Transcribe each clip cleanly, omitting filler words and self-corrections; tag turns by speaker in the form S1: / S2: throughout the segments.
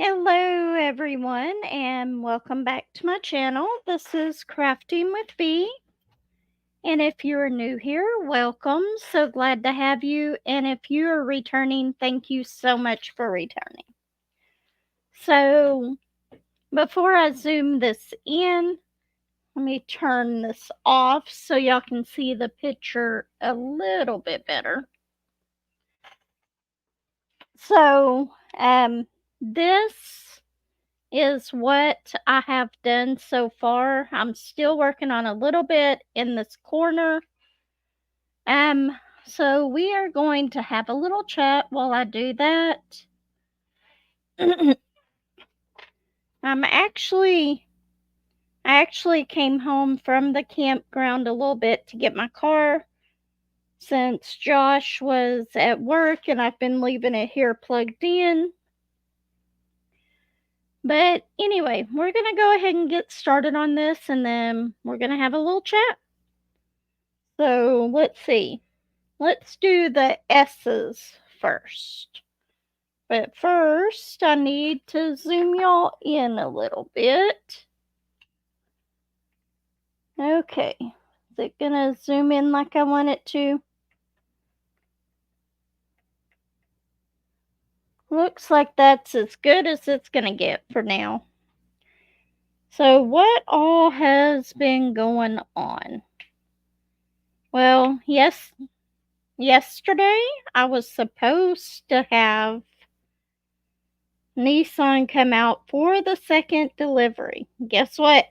S1: Hello, everyone, and welcome back to my channel. This is Crafting with V, and if you're new here, welcome. So glad to have you, and if you are returning, thank you so much for returning. So, before I zoom this in, let me turn this off so y'all can see the picture a little bit better. So, this is what I have done so far. I'm still working on a little bit in this corner. So we are going to have a little chat while I do that. I actually came home from the campground a little bit to get my car since Josh was at work and I've been leaving it here plugged in. But anyway, we're going to go ahead and get started on this and then we're going to have a little chat. So let's see. Let's do the S's first. But first, I need to zoom y'all in a little bit. Okay. Is it going to zoom in like I want it to? Looks like that's as good as it's going to get for now. So what all has been going on? Well, yesterday I was supposed to have Nissan come out for the second delivery. Guess what?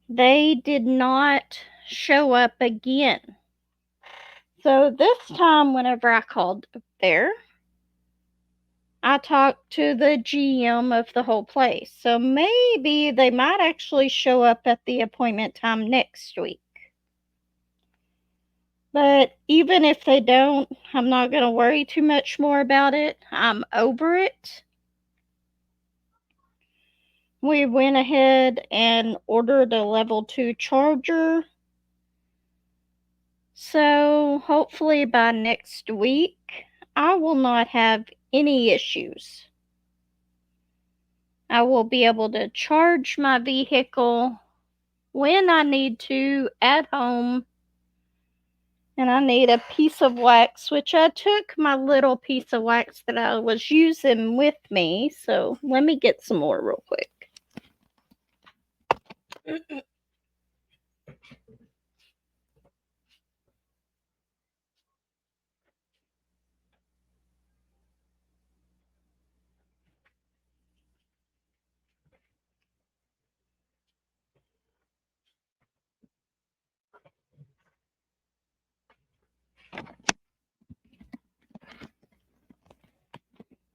S1: They did not show up again. So this time, whenever I called up there, I talked to the GM of the whole place. So maybe they might actually show up at the appointment time next week. But even if they don't, I'm not going to worry too much more about it. I'm over it. We went ahead and ordered a level 2 charger. So hopefully by next week, I will not have any issues. I will be able to charge my vehicle when I need to at home. And I need a piece of wax, which I took my little piece of wax that I was using with me. So let me get some more real quick.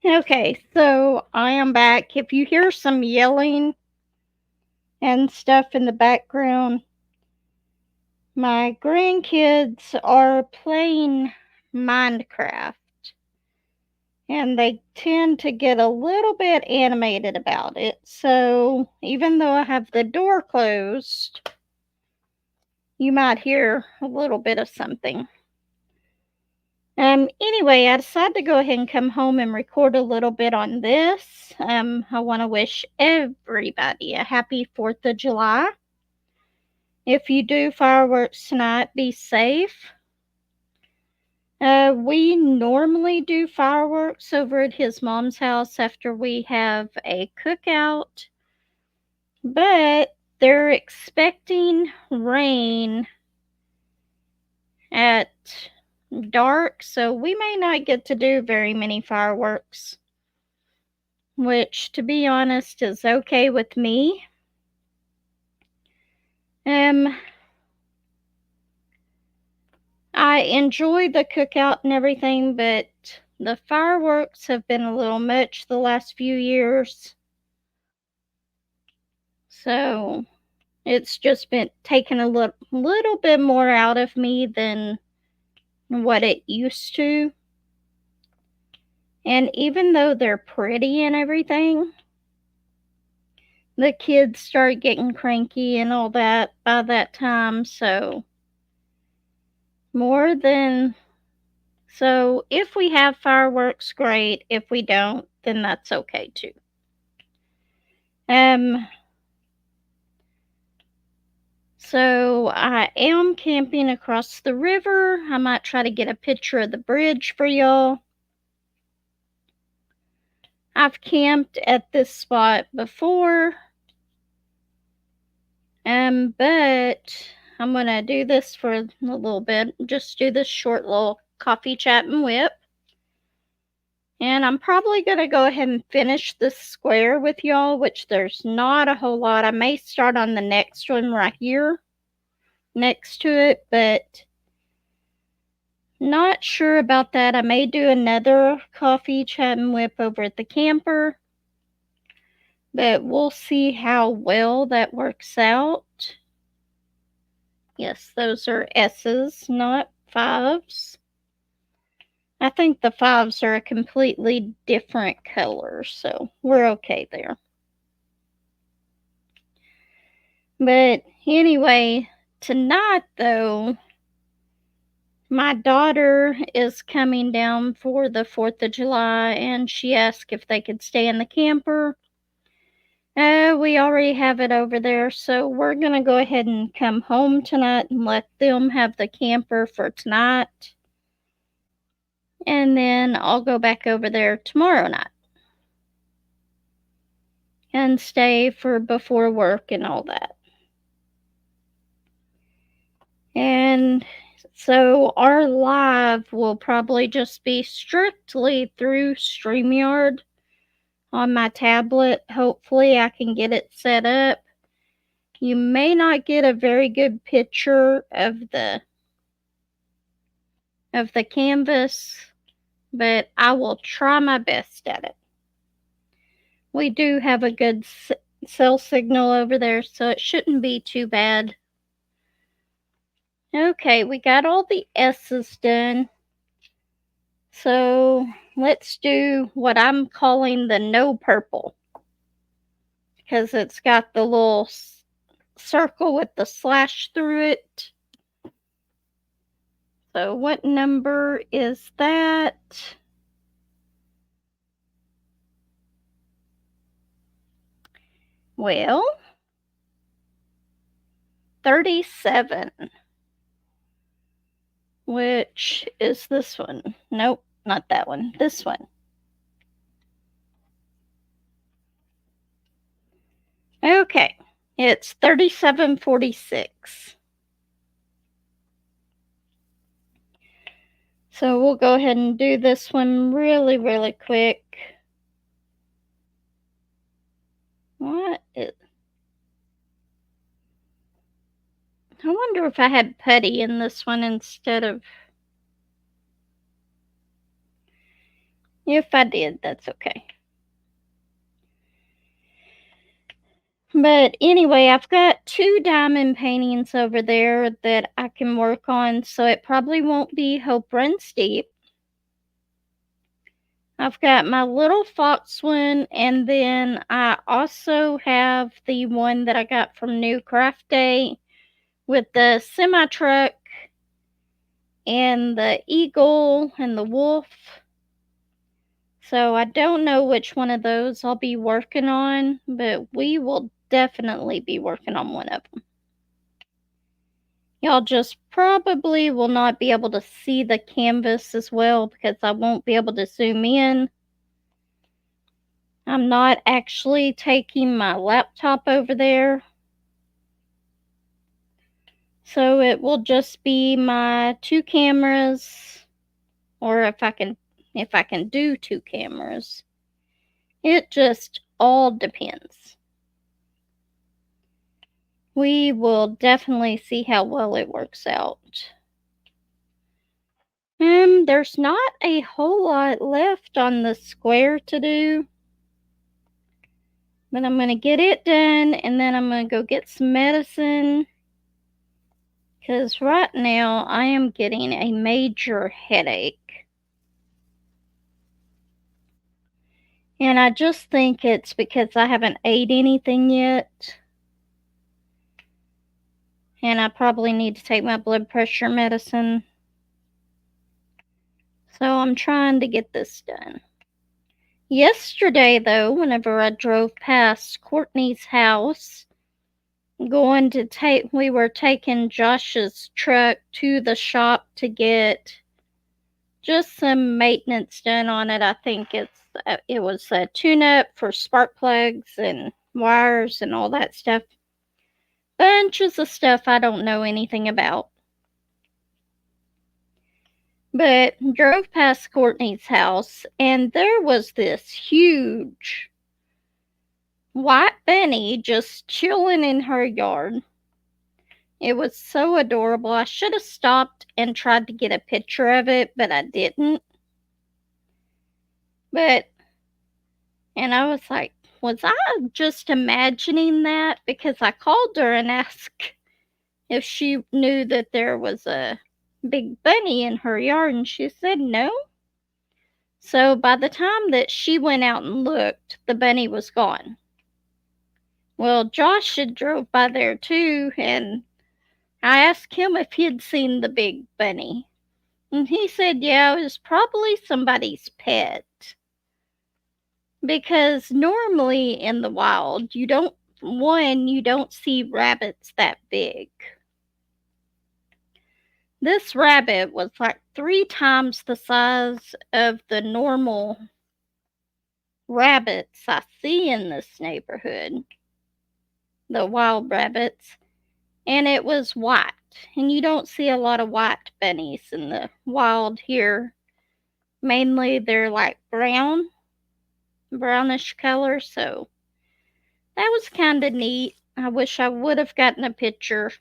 S1: Okay, so I am back. If you hear some yelling and stuff in the background, my grandkids are playing Minecraft. And they tend to get a little bit animated about it. So even though I have the door closed, you might hear a little bit of something. Anyway, I decided to go ahead and come home and record a little bit on this. I want to wish everybody a happy 4th of July. If you do fireworks tonight, be safe. We normally do fireworks over at his mom's house after we have a cookout, but they're expecting rain at dark, so we may not get to do very many fireworks, which, to be honest, is okay with me. I enjoy the cookout and everything, but the fireworks have been a little much the last few years. So it's just been taking a little bit more out of me than what it used to. And even though they're pretty and everything, the kids start getting cranky and all that by that time. So more than So if we have fireworks, great. If we don't, then that's okay too. So I am camping across the river. I might try to get a picture of the bridge for y'all. I've camped at this spot before. But I'm gonna do this for a little bit. Just do this short little coffee chat and whip. And I'm probably gonna go ahead and finish this square with y'all, which there's not a whole lot. I may start on the next one right here next to it, but not sure about that. I may do another coffee chat and whip over at the camper, but we'll see how well that works out. Yes, those are S's, not 5s. I think the 5s are a completely different color, so we're okay there. But anyway, tonight though, my daughter is coming down for the 4th of July and she asked if they could stay in the camper. We already have it over there, so we're going to go ahead and come home tonight and let them have the camper for tonight. And then I'll go back over there tomorrow night and stay for before work and all that. And so our live will probably just be strictly through StreamYard on my tablet. Hopefully I can get it set up. You may not get a very good picture of the canvas, but I will try my best at it. We do have a good cell signal over there, so it shouldn't be too bad. Okay, we got all the S's done. So let's do what I'm calling the no purple, because it's got the little circle with the slash through it. So what number is that? Well, 37. Which is this one? Nope, not that one. This one. Okay, it's 3746. So we'll go ahead and do this one really, really quick. What is... I wonder if I had putty in this one instead of... If I did, that's okay. But anyway, I've got 2 diamond paintings over there that I can work on, so it probably won't be Hope Runs Deep. I've got my little fox one, and then I also have the one that I got from New Craft Day with the semi-truck and the eagle and the wolf. So I don't know which one of those I'll be working on, but we will definitely be working on one of them. Y'all just probably will not be able to see the canvas as well because I won't be able to zoom in. I'm not actually taking my laptop over there. So it will just be my 2 cameras, or if I can do 2 cameras. It just all depends. We will definitely see how well it works out. There's not a whole lot left on the square to do. But I'm going to get it done, and then I'm going to go get some medicine. Because right now, I am getting a major headache. And I just think it's because I haven't ate anything yet. And I probably need to take my blood pressure medicine. So I'm trying to get this done. Yesterday, though, whenever I drove past Courtney's house, we were taking Josh's truck to the shop to get just some maintenance done on it. I think it was a tune-up for spark plugs and wires and all that stuff. Bunches of stuff I don't know anything about. But drove past Courtney's house, and there was this huge white bunny just chilling in her yard. It was so adorable. I should have stopped and tried to get a picture of it, but I didn't. And I was like, was I just imagining that? Because I called her and asked if she knew that there was a big bunny in her yard, and she said no. So by the time that she went out and looked, the bunny was gone. Well, Josh had drove by there too, and I asked him if he'd seen the big bunny. And he said, yeah, it was probably somebody's pet. Because normally in the wild, you don't see rabbits that big. This rabbit was like 3 times the size of the normal rabbits I see in this neighborhood, the wild rabbits, and it was white. And you don't see a lot of white bunnies in the wild here. Mainly they're like brownish color, so that was kind of neat. I wish I would have gotten a picture.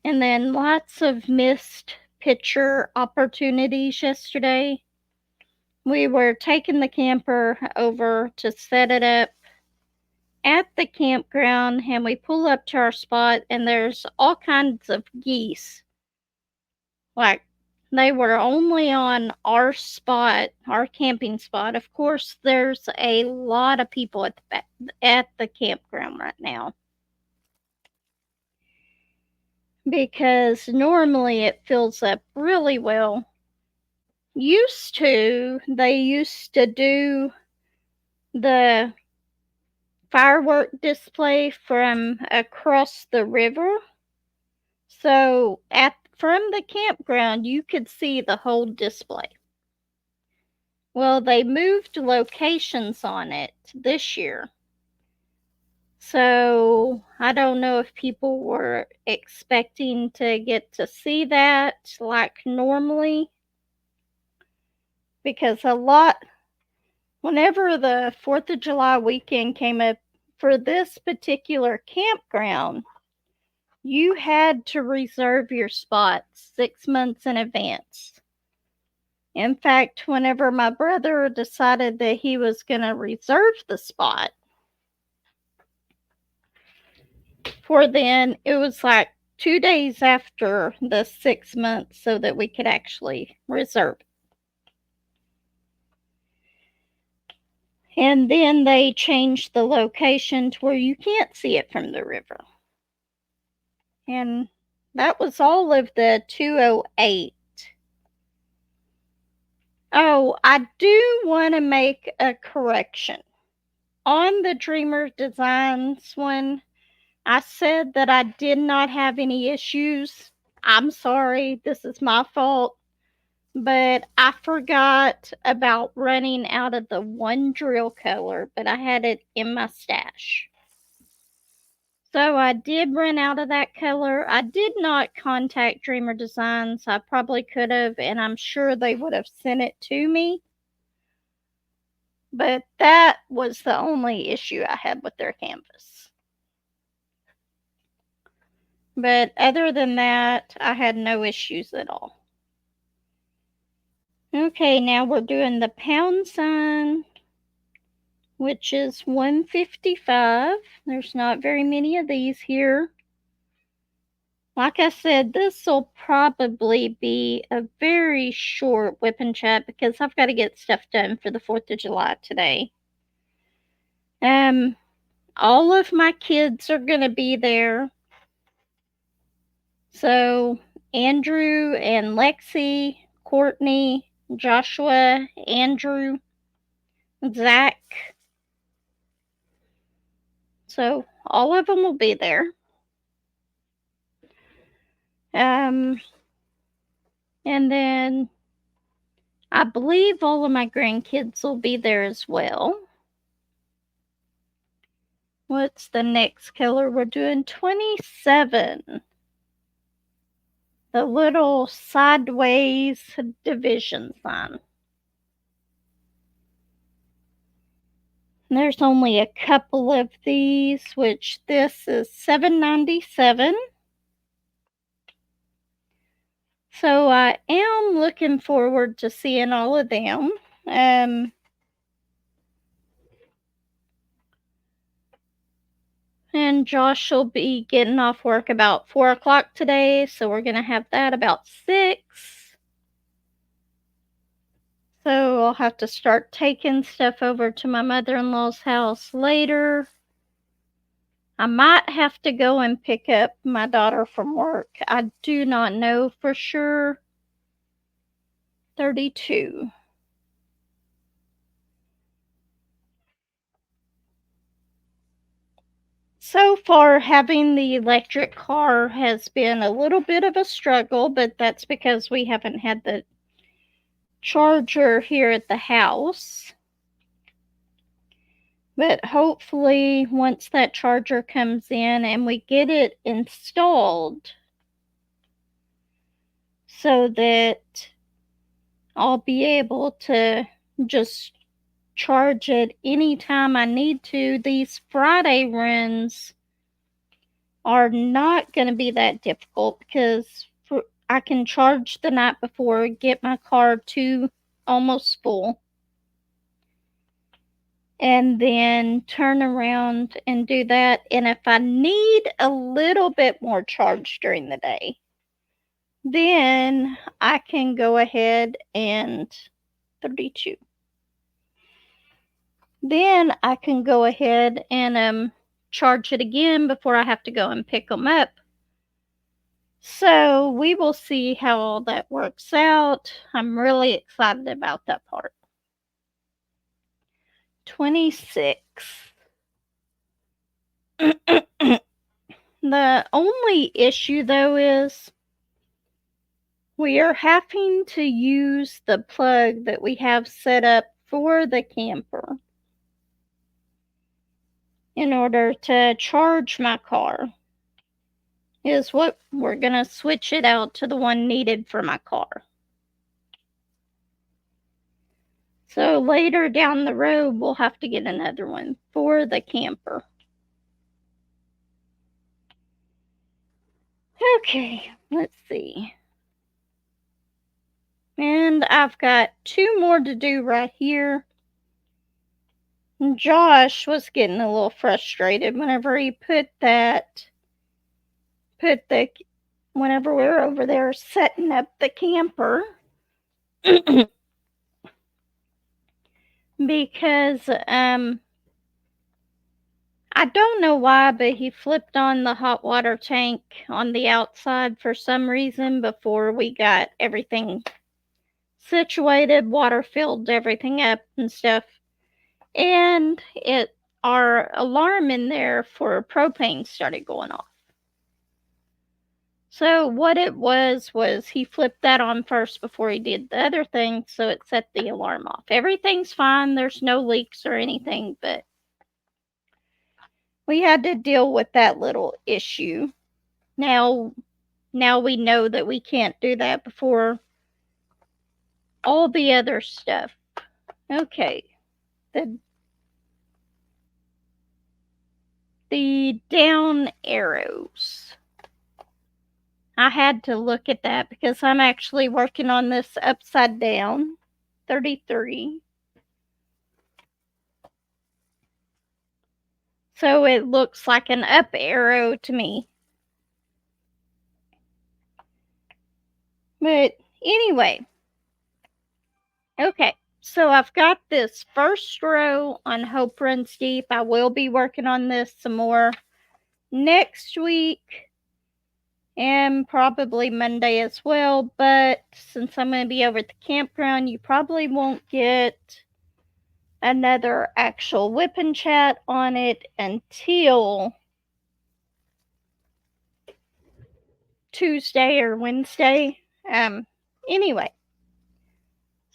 S1: And then lots of missed picture opportunities yesterday. We were taking the camper over to set it up at the campground, and we pull up to our spot, and there's all kinds of geese. Like, they were only on our spot, our camping spot. Of course, there's a lot of people at the campground right now, because normally it fills up really well. They used to do the firework display from across the river. So from the campground, you could see the whole display. Well, they moved locations on it this year. So I don't know if people were expecting to get to see that like normally. Because whenever the 4th of July weekend came up for this particular campground, you had to reserve your spot 6 months in advance. In fact, whenever my brother decided that he was going to reserve the spot for then, it was like 2 days after the 6 months so that we could actually reserve it. And then they changed the location to where you can't see it from the river. And that was all of the 208. Oh, I do want to make a correction. On the Dreamer Designs one, I said that I did not have any issues. I'm sorry, this is my fault. But I forgot about running out of the one drill color, but I had it in my stash. So I did run out of that color. I did not contact Dreamer Designs. I probably could have, and I'm sure they would have sent it to me. But that was the only issue I had with their canvas. But other than that, I had no issues at all. Okay, now we're doing the pound sign, which is 155. There's not very many of these here. Like I said, this will probably be a very short whip and chat because I've got to get stuff done for the 4th of July today. All of my kids are going to be there. So Andrew and Lexi, Courtney, Joshua, Andrew, Zach. So all of them will be there. And then I believe all of my grandkids will be there as well. What's the next color? We're doing 27. The little sideways division sign. There's only a couple of these, which this is $7.97. So I am looking forward to seeing all of them. And Josh will be getting off work about 4 o'clock today, so we're going to have that about 6. So I'll have to start taking stuff over to my mother-in-law's house later. I might have to go and pick up my daughter from work. I do not know for sure. 32. So far, having the electric car has been a little bit of a struggle, but that's because we haven't had the charger here at the house. But hopefully, once that charger comes in and we get it installed so that I'll be able to just charge it anytime I need to. These Friday runs are not going to be that difficult because I can charge the night before, get my car to almost full, and then turn around and do that. And if I need a little bit more charge during the day, then I can go ahead and 32. Then I can go ahead and charge it again before I have to go and pick them up. So we will see how all that works out. I'm really excited about that part. 26. The only issue though is we are having to use the plug that we have set up for the camper in order to charge my car. Is what we're going to switch it out to the one needed for my car. So later down the road, we'll have to get another one for the camper. Okay, let's see. And I've got 2 more to do right here. Josh was getting a little frustrated whenever he whenever we were over there setting up the camper. Because I don't know why, but he flipped on the hot water tank on the outside for some reason before we got everything situated. Water filled everything up and stuff. And our alarm in there for propane started going off. So what it was he flipped that on first before he did the other thing, so it set the alarm off. Everything's fine. There's no leaks or anything, but we had to deal with that little issue. Now we know that we can't do that before all the other stuff. Okay. The down arrows. I had to look at that because I'm actually working on this upside down. 33. So it looks like an up arrow to me. But anyway. Okay. So I've got this first row on Hope Runs Deep. I will be working on this some more next week. and probably Monday as well, but since I'm going to be over at the campground, you probably won't get another actual WIP and chat on it until Tuesday or Wednesday. Anyway,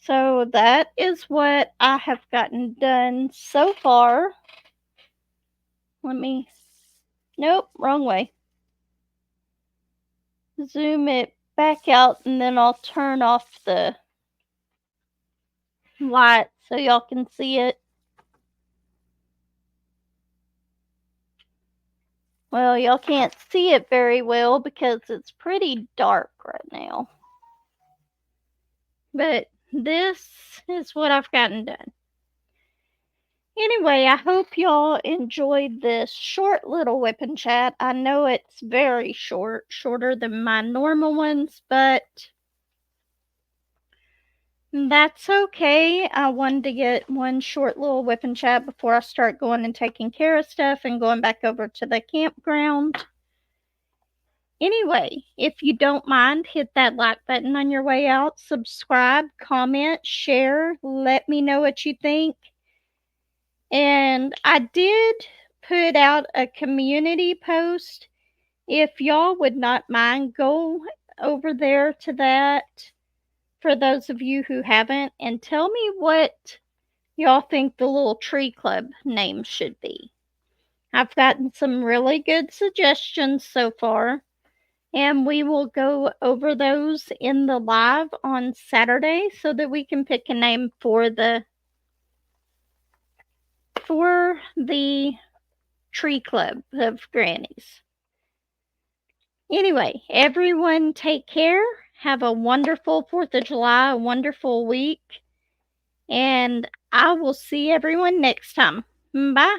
S1: so that is what I have gotten done so far. Nope, wrong way. Zoom it back out and then I'll turn off the light so y'all can see it. Well, y'all can't see it very well because it's pretty dark right now. But this is what I've gotten done. Anyway, I hope y'all enjoyed this short little WIP and chat. I know it's very short, shorter than my normal ones, but that's okay. I wanted to get one short little WIP and chat before I start going and taking care of stuff and going back over to the campground. Anyway, if you don't mind, hit that like button on your way out, subscribe, comment, share, let me know what you think. And I did put out a community post. If y'all would not mind, go over there to that for those of you who haven't and tell me what y'all think the little tree club name should be. I've gotten some really good suggestions so far, and we will go over those in the live on Saturday so that we can pick a name for the tree club of grannies. Anyway, everyone take care. Have a wonderful 4th of July, a wonderful week, and I will see everyone next time. Bye.